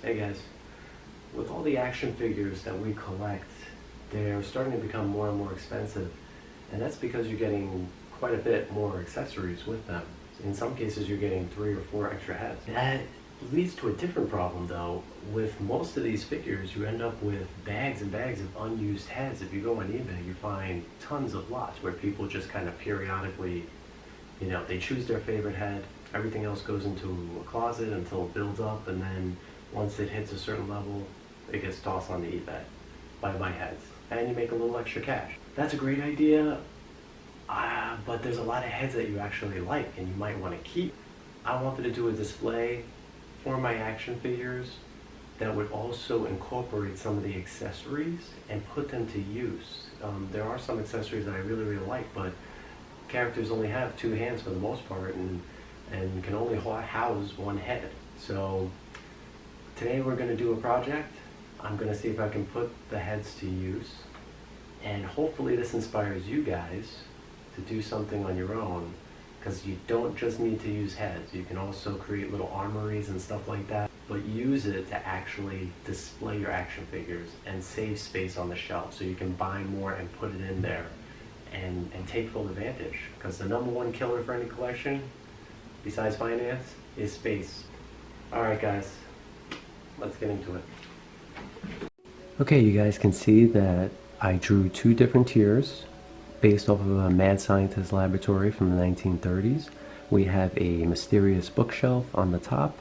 Hey guys, with all the action figures that we collect, they're starting to become more and more expensive, and that's because you're getting quite a bit more accessories with them. In some cases you're getting 3 or 4 extra heads. That leads to a different problem though. With most of these figures you end up with bags and bags of unused heads. If you go on eBay you find tons of lots where people just kind of periodically, they choose their favorite head, everything else goes into a closet until it builds up, and then once it hits a certain level, it gets tossed onto eBay. Buy heads. And you make a little extra cash. That's a great idea, but there's a lot of heads that you actually like and you might want to keep. I wanted to do a display for my action figures that would also incorporate some of the accessories and put them to use. There are some accessories that I really, really like, but characters only have 2 hands for the most part and can only house 1 head. So today we're going to do a project. I'm going to see if I can put the heads to use, and hopefully this inspires you guys to do something on your own, because you don't just need to use heads. You can also create little armories and stuff like that, but use it to actually display your action figures and save space on the shelf so you can buy more and put it in there and take full advantage, because the #1 killer for any collection, besides finance, is space. Alright guys, let's get into it. Okay, you guys can see that I drew 2 different tiers based off of a mad scientist laboratory from the 1930s. We have a mysterious bookshelf on the top,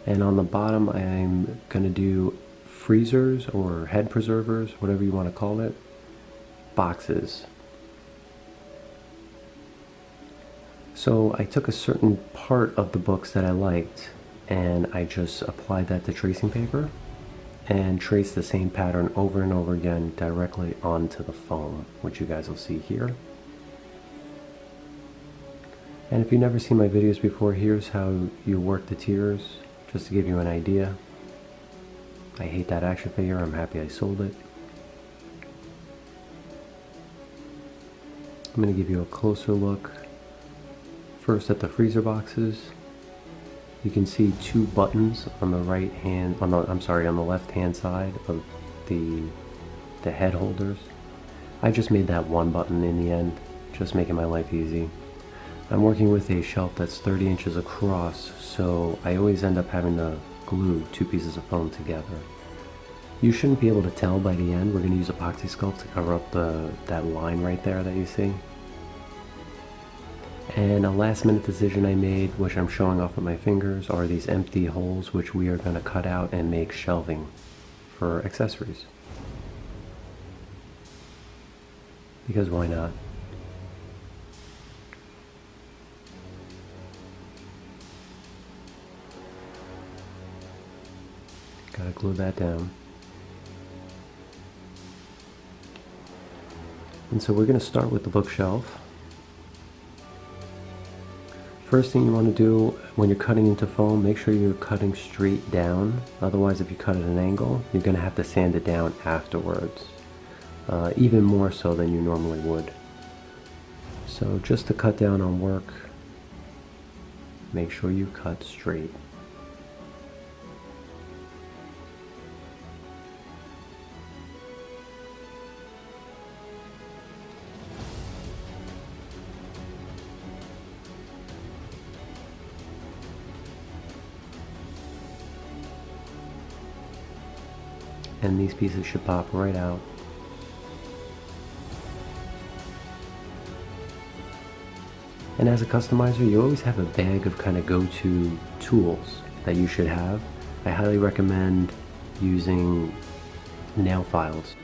and on the bottom I'm going to do freezers or head preservers, whatever you want to call it, boxes. So I took a certain part of the books that I liked and I just applied that to tracing paper and traced the same pattern over and over again directly onto the foam, which you guys will see here. And if you've never seen my videos before, here's how you work the tiers, just to give you an idea. I hate that action figure, I'm happy I sold it. I'm going to give you a closer look. First at the freezer boxes. You can see 2 buttons on the right hand, on the left hand side of the head holders. I just made that 1 button in the end, just making my life easy. I'm working with a shelf that's 30 inches across, so I always end up having to glue 2 pieces of foam together. You shouldn't be able to tell by the end. We're going to use epoxy sculpt to cover up that line right there that you see. And a last minute decision I made, which I'm showing off with my fingers, are these empty holes which we are going to cut out and make shelving for accessories. Because why not? Gotta glue that down. And so we're going to start with the bookshelf. First thing you want to do when you're cutting into foam, make sure you're cutting straight down. Otherwise, if you cut at an angle, you're going to have to sand it down afterwards. Even more so than you normally would. So just to cut down on work, make sure you cut straight. And these pieces should pop right out. And as a customizer, you always have a bag of kind of go-to tools that you should have. I highly recommend using nail files.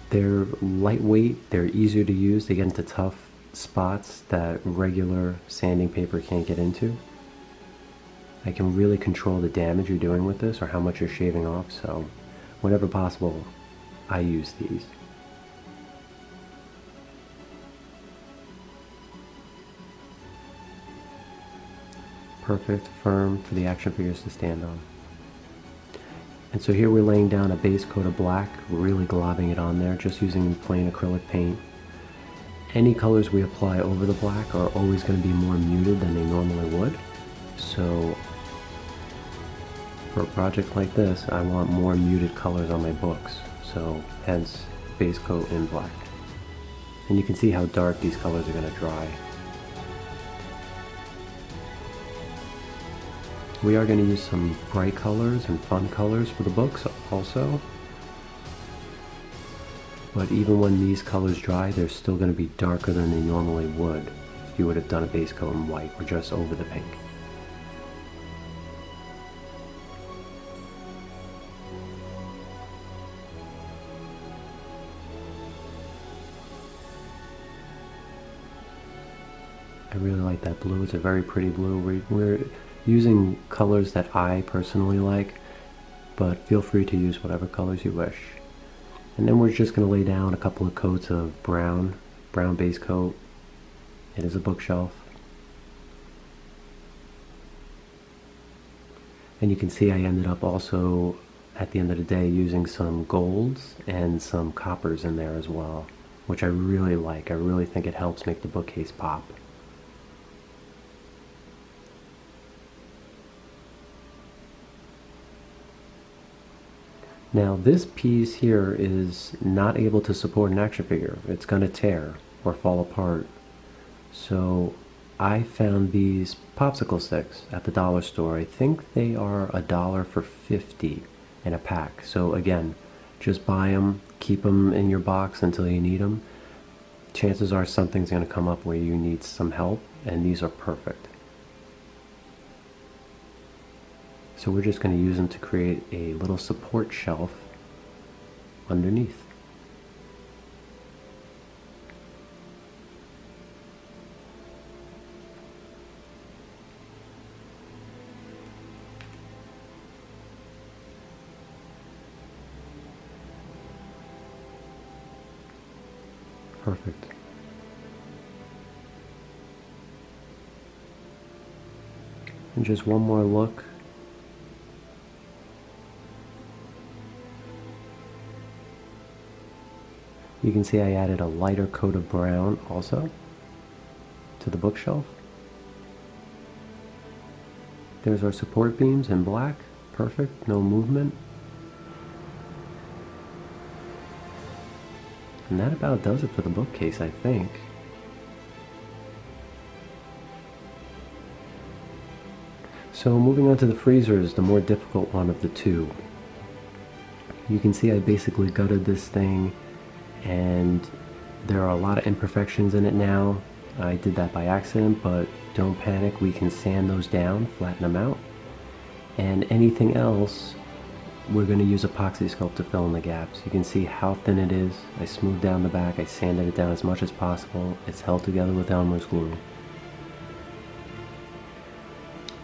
They're lightweight, they're easier to use, they get into tough spots that regular sanding paper can't get into. I can really control the damage you're doing with this or how much you're shaving off, so whenever possible, I use these. Perfect, firm for the action figures to stand on. And so here we're laying down a base coat of black, really globbing it on there, just using plain acrylic paint. Any colors we apply over the black are always going to be more muted than they normally would. So For a project like this, I want more muted colors on my books, so hence base coat in black. And you can see how dark these colors are going to dry. We are going to use some bright colors and fun colors for the books also. But even when these colors dry, they're still going to be darker than they normally would if you would have done a base coat in white or just over the pink. I really like that blue. It's a very pretty blue. We're using colors that I personally like, but feel free to use whatever colors you wish. And then we're just going to lay down a couple of coats of brown base coat. It is a bookshelf. And you can see I ended up also, at the end of the day, using some golds and some coppers in there as well, which I really like. I really think it helps make the bookcase pop. Now this piece here is not able to support an action figure. It's going to tear or fall apart. So I found these popsicle sticks at the dollar store. I think they are $1 for 50 in a pack. So again, just buy them, keep them in your box until you need them. Chances are something's going to come up where you need some help, and these are perfect. So we're just going to use them to create a little support shelf underneath. Perfect. And just one more look. You can see I added a lighter coat of brown also to the bookshelf. There's our support beams in black. Perfect, no movement. And that about does it for the bookcase, I think. So moving on to the freezer is the more difficult one of the two. You can see I basically gutted this thing, and there are a lot of imperfections in it now. I did that by accident, but don't panic. We can sand those down, flatten them out. And anything else, we're going to use epoxy sculpt to fill in the gaps. You can see how thin it is. I smoothed down the back. I sanded it down as much as possible. It's held together with Elmer's glue.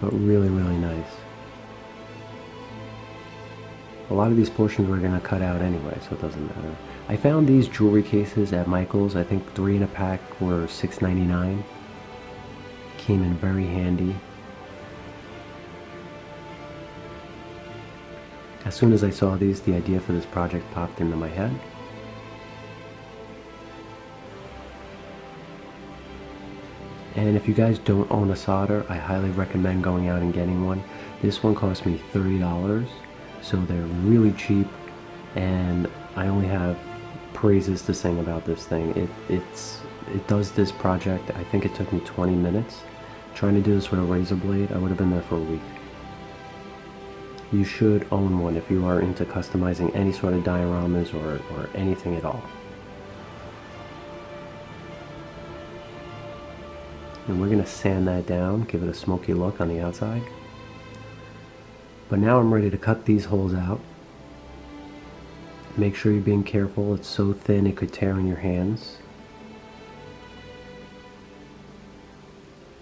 But really, really nice. A lot of these portions we're going to cut out anyway, so it doesn't matter. I found these jewelry cases at Michael's. I think 3 in a pack were $6.99. Came in very handy. As soon as I saw these, the idea for this project popped into my head. And if you guys don't own a solder, I highly recommend going out and getting one. This one cost me $30, so they're really cheap, and I only have praises to sing about this thing. It does this project. I think it took me 20 minutes. Trying to do this with a razor blade, I would have been there for a week. You should own one if you are into customizing any sort of dioramas or anything at all. And we're going to sand that down, give it a smoky look on the outside. But now I'm ready to cut these holes out. Make sure you're being careful. It's so thin it could tear in your hands.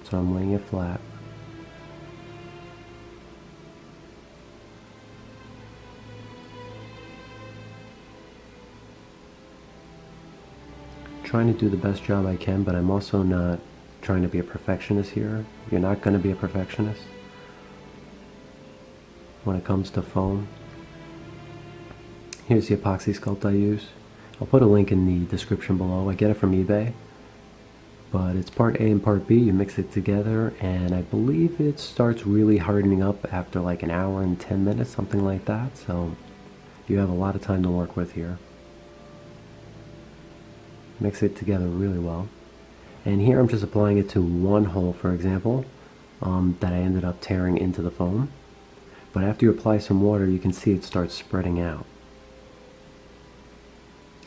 So I'm laying it flat. Trying to do the best job I can, but I'm also not trying to be a perfectionist here. You're not going to be a perfectionist when it comes to foam. Here's the epoxy sculpt I use. I'll put a link in the description below. I get it from eBay. But it's part A and part B. You mix it together, and I believe it starts really hardening up after like an hour and 10 minutes, something like that. So you have a lot of time to work with here. Mix it together really well. And here I'm just applying it to one hole, for example, that I ended up tearing into the foam. But after you apply some water, you can see it starts spreading out.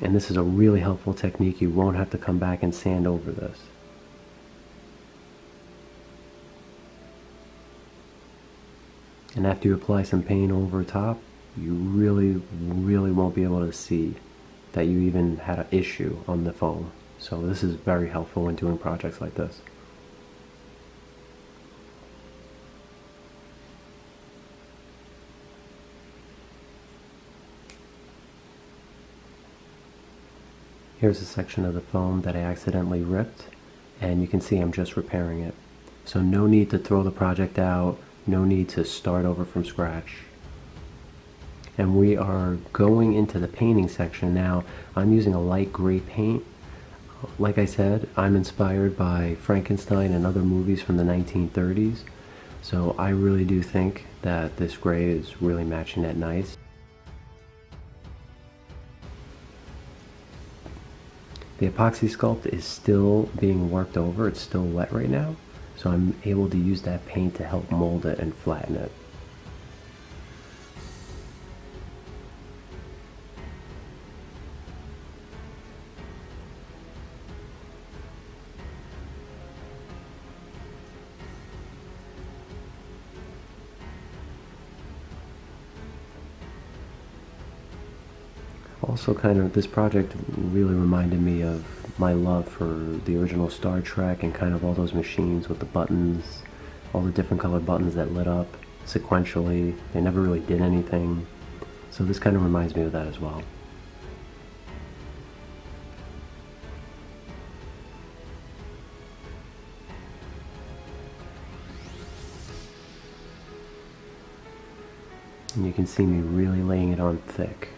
And this is a really helpful technique. You won't have to come back and sand over this. And after you apply some paint over top, you really won't be able to see that you even had an issue on the foam. So this is very helpful when doing projects like this. Here's a section of the foam that I accidentally ripped, and you can see I'm just repairing it. So no need to throw the project out, no need to start over from scratch. And we are going into the painting section now. I'm using a light gray paint. Like I said, I'm inspired by Frankenstein and other movies from the 1930s. So I really do think that this gray is really matching that nice. The epoxy sculpt is still being worked over. It's still wet right now. So I'm able to use that paint to help mold it and flatten it. Also, this project really reminded me of my love for the original Star Trek and kind of all those machines with the buttons, all the different colored buttons that lit up sequentially. They never really did anything. So this kind of reminds me of that as well. And you can see me really laying it on thick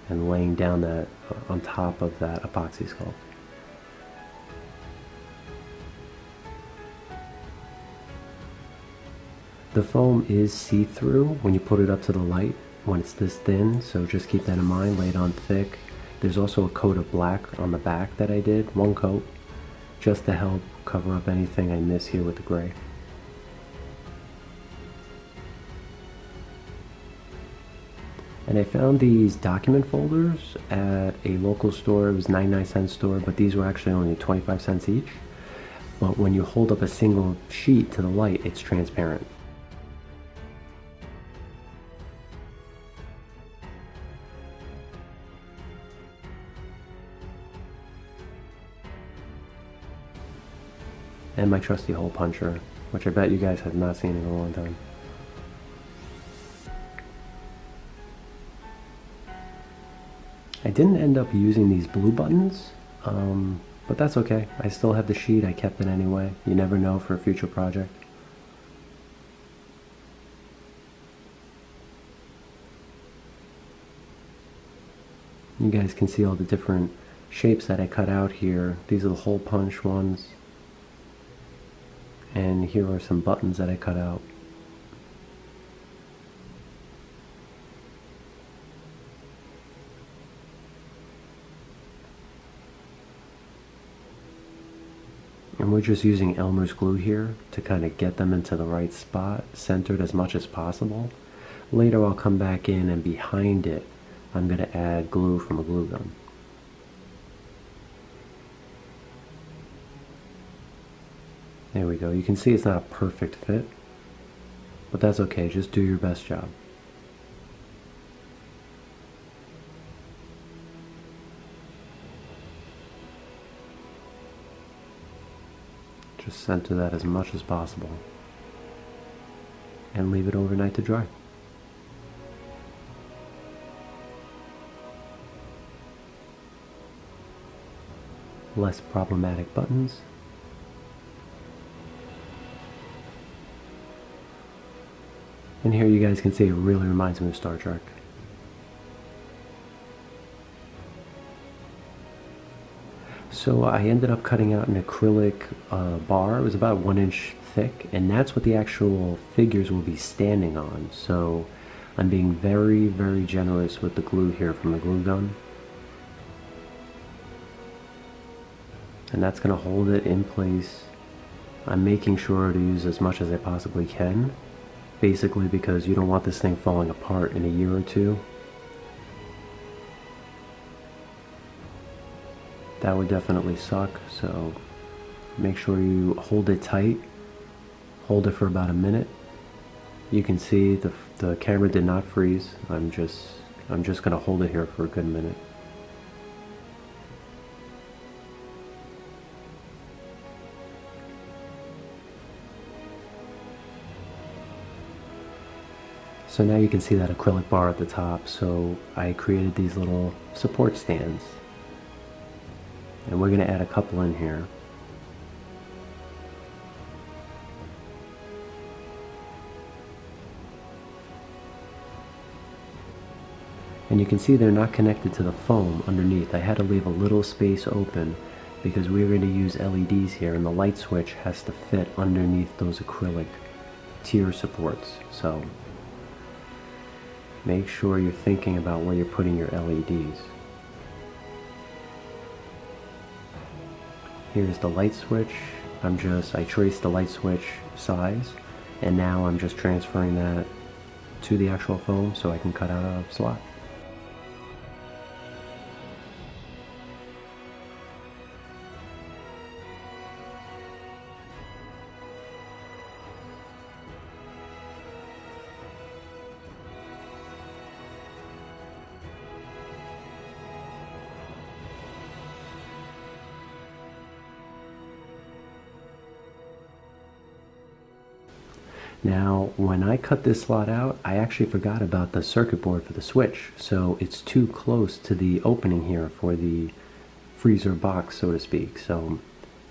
and laying down that on top of that epoxy sculpt. The foam is see-through when you put it up to the light when it's this thin, so just keep that in mind. Lay it on thick. There's also a coat of black on the back that I did, one coat, just to help cover up anything I miss here with the gray. And I found these document folders at a local store. It was 99-cent store, but these were actually only 25 cents each. But when you hold up a single sheet to the light, it's transparent. And my trusty hole puncher, which I bet you guys have not seen in a long time. I didn't end up using these blue buttons, but that's okay. I still have the sheet. I kept it anyway. You never know for a future project. You guys can see all the different shapes that I cut out here. These are the hole punch ones. And here are some buttons that I cut out. And we're just using Elmer's glue here to kind of get them into the right spot, centered as much as possible. Later I'll come back in and behind it, I'm going to add glue from a glue gun. There we go. You can see it's not a perfect fit, but that's okay. Just do your best job. Just center that as much as possible and leave it overnight to dry. Less problematic buttons. And here you guys can see it really reminds me of Star Trek. So I ended up cutting out an acrylic bar. It was about 1 inch thick, and that's what the actual figures will be standing on. So I'm being very, very generous with the glue here from the glue gun. And that's going to hold it in place. I'm making sure to use as much as I possibly can, basically because you don't want this thing falling apart in a year or two. That would definitely suck, so make sure you hold it tight. Hold it for about a minute. You can see the camera did not freeze. I'm just going to hold it here for a good minute. So now you can see that acrylic bar at the top. So I created these little support stands. And we're going to add a couple in here. And you can see they're not connected to the foam underneath. I had to leave a little space open because we're going to use LEDs here, and the light switch has to fit underneath those acrylic tier supports. So make sure you're thinking about where you're putting your LEDs. Here's the light switch. I traced the light switch size, and now I'm just transferring that to the actual foam so I can cut out a slot. Now, when I cut this slot out, I actually forgot about the circuit board for the switch, so it's too close to the opening here for the freezer box, so to speak. So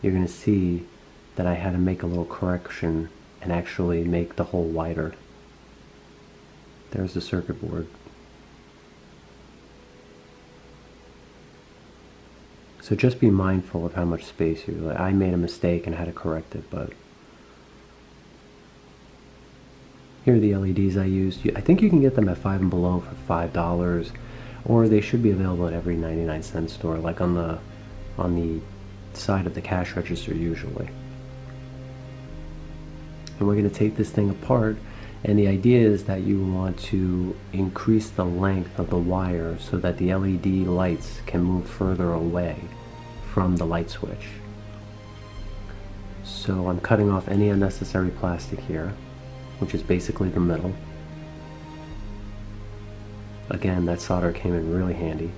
you're going to see that I had to make a little correction and actually make the hole wider. There's the circuit board. So just be mindful of how much space I made a mistake and had to correct it, but here are the LEDs I used. I think you can get them at Five and Below for $5, or they should be available at every 99-cent store, like on the side of the cash register usually. And we're going to take this thing apart, and the idea is that you want to increase the length of the wire so that the LED lights can move further away from the light switch. So I'm cutting off any unnecessary plastic here, which is basically the middle. Again, that solder came in really handy.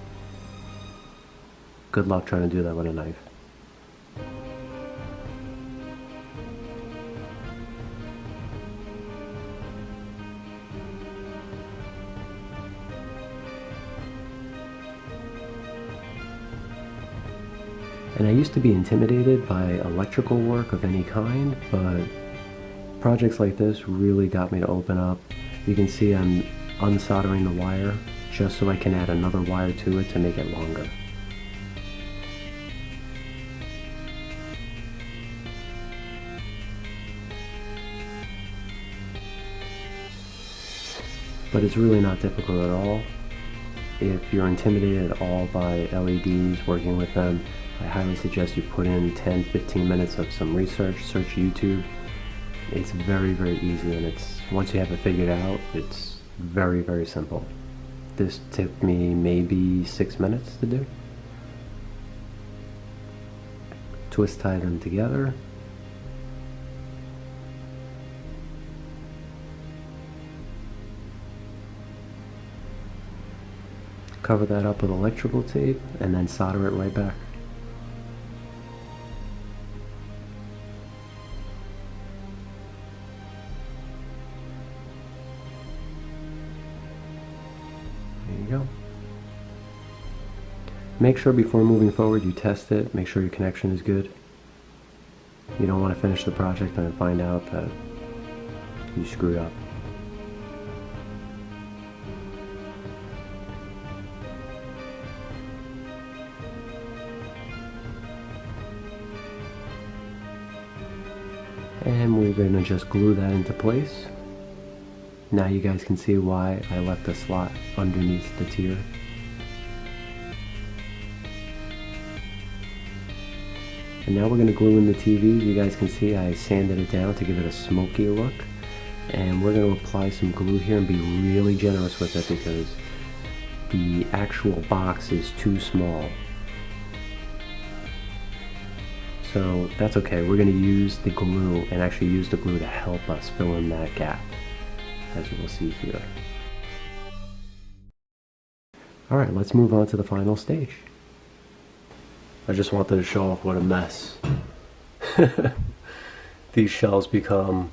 Good luck trying to do that with a knife. And I used to be intimidated by electrical work of any kind, but projects like this really got me to open up. You can see I'm unsoldering the wire just so I can add another wire to it to make it longer. But it's really not difficult at all. If you're intimidated at all by LEDs, working with them, I highly suggest you put in 10-15 minutes of some research, search YouTube. It's very, very easy, and once you have it figured out, it's very, very simple. This took me maybe 6 minutes to do. Twist tie them together. Cover that up with electrical tape, and then solder it right back. Go. Make sure before moving forward you test it, make sure your connection is good. You don't want to finish the project and then find out that you screwed up. And we're going to just glue that into place. Now you guys can see why I left a slot underneath the tier. And now we're going to glue in the TVs. You guys can see I sanded it down to give it a smoky look. And we're going to apply some glue here and be really generous with it because the actual box is too small. So that's okay. We're going to use the glue and actually use the glue to help us fill in that gap, as you will see here. Alright, let's move on to the final stage. I just wanted to show off what a mess these shelves become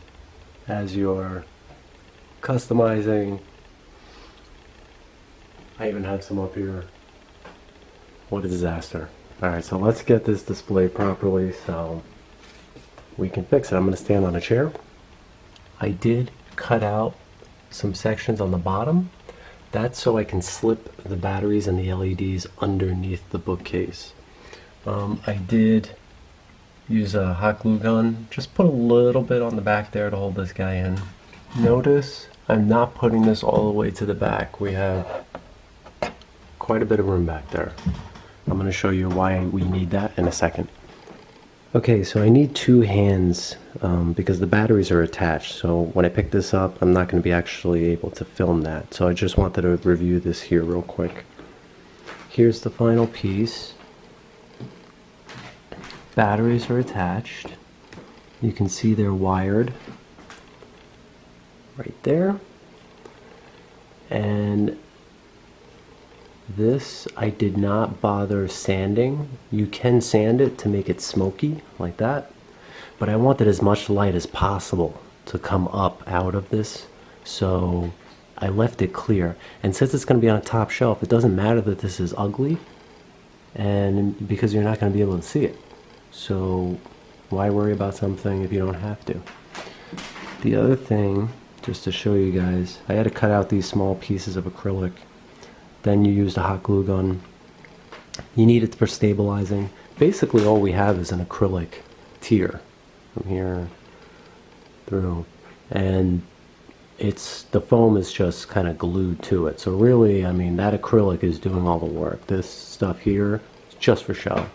as you're customizing. I even have some up here. What a disaster. Alright, so let's get this displayed properly so we can fix it. I'm going to stand on a chair. I did cut out some sections on the bottom. That's so I can slip the batteries and the LEDs underneath the bookcase. I did use a hot glue gun. Just put a little bit on the back there to hold this guy in. Notice I'm not putting this all the way to the back. We have quite a bit of room back there. I'm going to show you why we need that in a second. Okay, so I need two hands because the batteries are attached. So when I pick this up, I'm not going to be actually able to film that. So I just wanted to review this here real quick. Here's the final piece. Batteries are attached. You can see they're wired right there. And this I did not bother sanding. You can sand it to make it smoky like that, but I wanted as much light as possible to come up out of this, so I left it clear. And since it's going to be on a top shelf, it doesn't matter that this is ugly, and because you're not going to be able to see it. So why worry about something if you don't have to? The other thing, just to show you guys, I had to cut out these small pieces of acrylic. Then you use the hot glue gun. You need it for stabilizing. Basically all we have is an acrylic tier from here through, and the foam is just kind of glued to it. So really, I mean, that acrylic is doing all the work. This stuff here is just for show.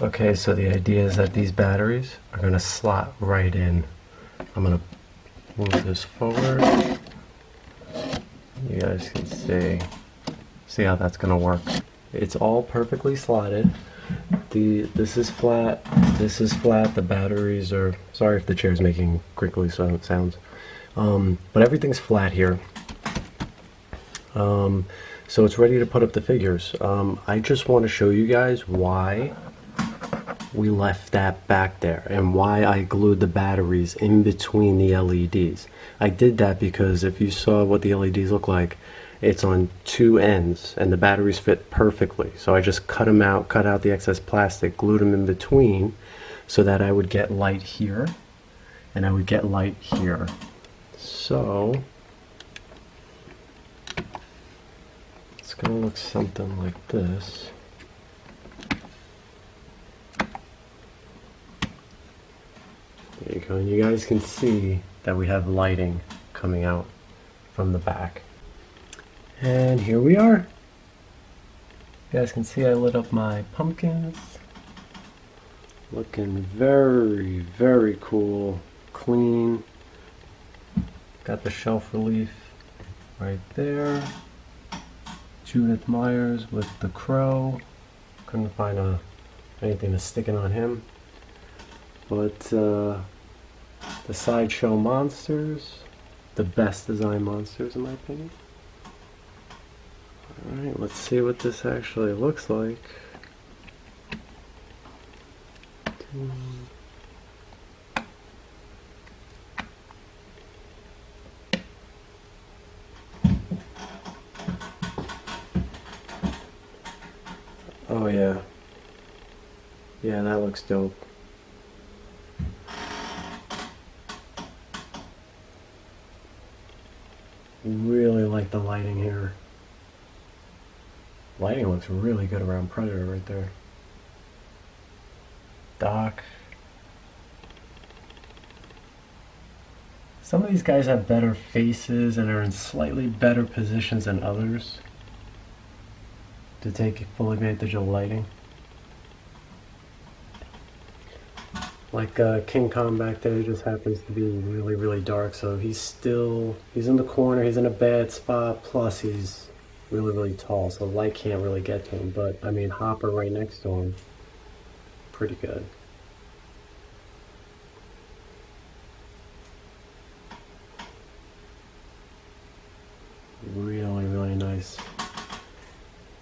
Okay, so the idea is that these batteries are going to slot right in. I'm going to move this forward. You guys can see how that's going to work. It's all perfectly slotted. This is flat, this is flat, the batteries are, sorry if the chair's making crinkly sounds, but everything's flat here. So it's ready to put up the figures. I just want to show you guys why we left that back there and why I glued the batteries in between the LEDs. I did that because if you saw what the LEDs look like, it's on two ends and the batteries fit perfectly. So I just cut them out, cut out the excess plastic, glued them in between so that I would get light here and I would get light here. So it's gonna look something like this. There you go, and you guys can see that we have lighting coming out from the back. And here we are. You guys can see I lit up my pumpkins. Looking very, very cool, clean. Got the shelf relief right there. Judith Myers with the crow. Couldn't find anything that's sticking on him. But the sideshow monsters, the best design monsters in my opinion. Alright, let's see what this actually looks like. Oh yeah. Yeah, that looks dope. Really like the lighting here. Lighting looks really good around Predator right there. Doc. Some of these guys have better faces and are in slightly better positions than others to take full advantage of lighting. Like King Kong back there just happens to be really, really dark, so he's in the corner, he's in a bad spot, plus he's really, really tall, so light can't really get to him. But, I mean, Hopper right next to him, pretty good. Really, really nice.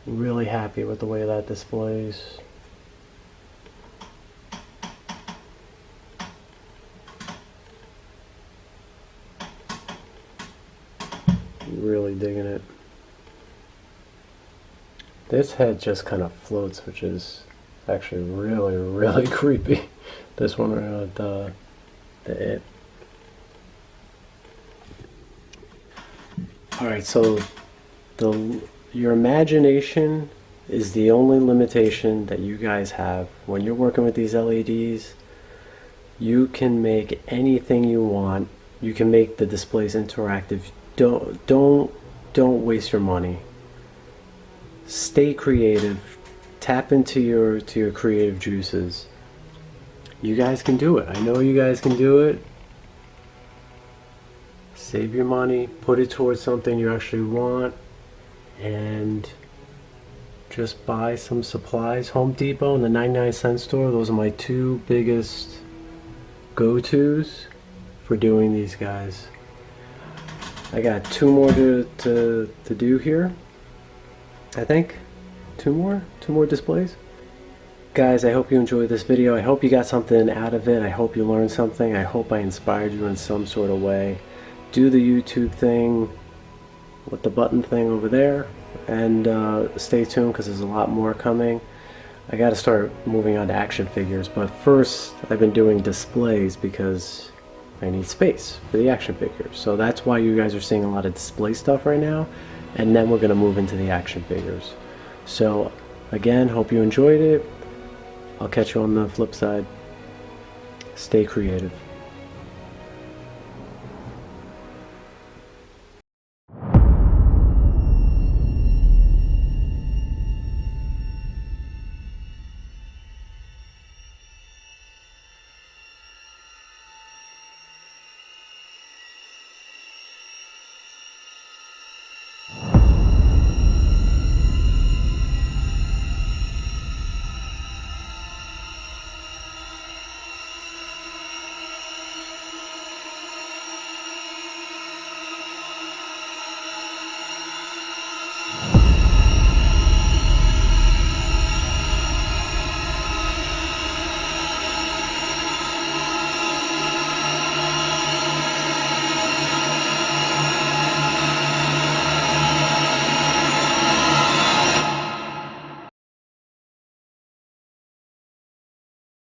Really happy with the way that displays. Really digging it. This head just kind of floats, which is actually really, really creepy. This one, the it. Alright, so your imagination is the only limitation that you guys have. When you're working with these LEDs, you can make anything you want. You can make the displays interactive. Don't waste your money. Stay creative. Tap into your creative juices. You guys can do it. I know you guys can do it. Save your money, put it towards something you actually want, and just buy some supplies. Home Depot and the 99-cent store, those are my two biggest go-tos for doing these guys. I got two more to do here, I think. Two more displays. Guys, I hope you enjoyed this video. I hope you got something out of it. I hope you learned something. I hope I inspired you in some sort of way. Do the YouTube thing with the button thing over there, and stay tuned because there's a lot more coming. I got to start moving on to action figures, but first I've been doing displays because I need space for the action figures. So that's why you guys are seeing a lot of display stuff right now, and then we're going to move into the action figures. So again, hope you enjoyed it. I'll catch you on the flip side. Stay creative.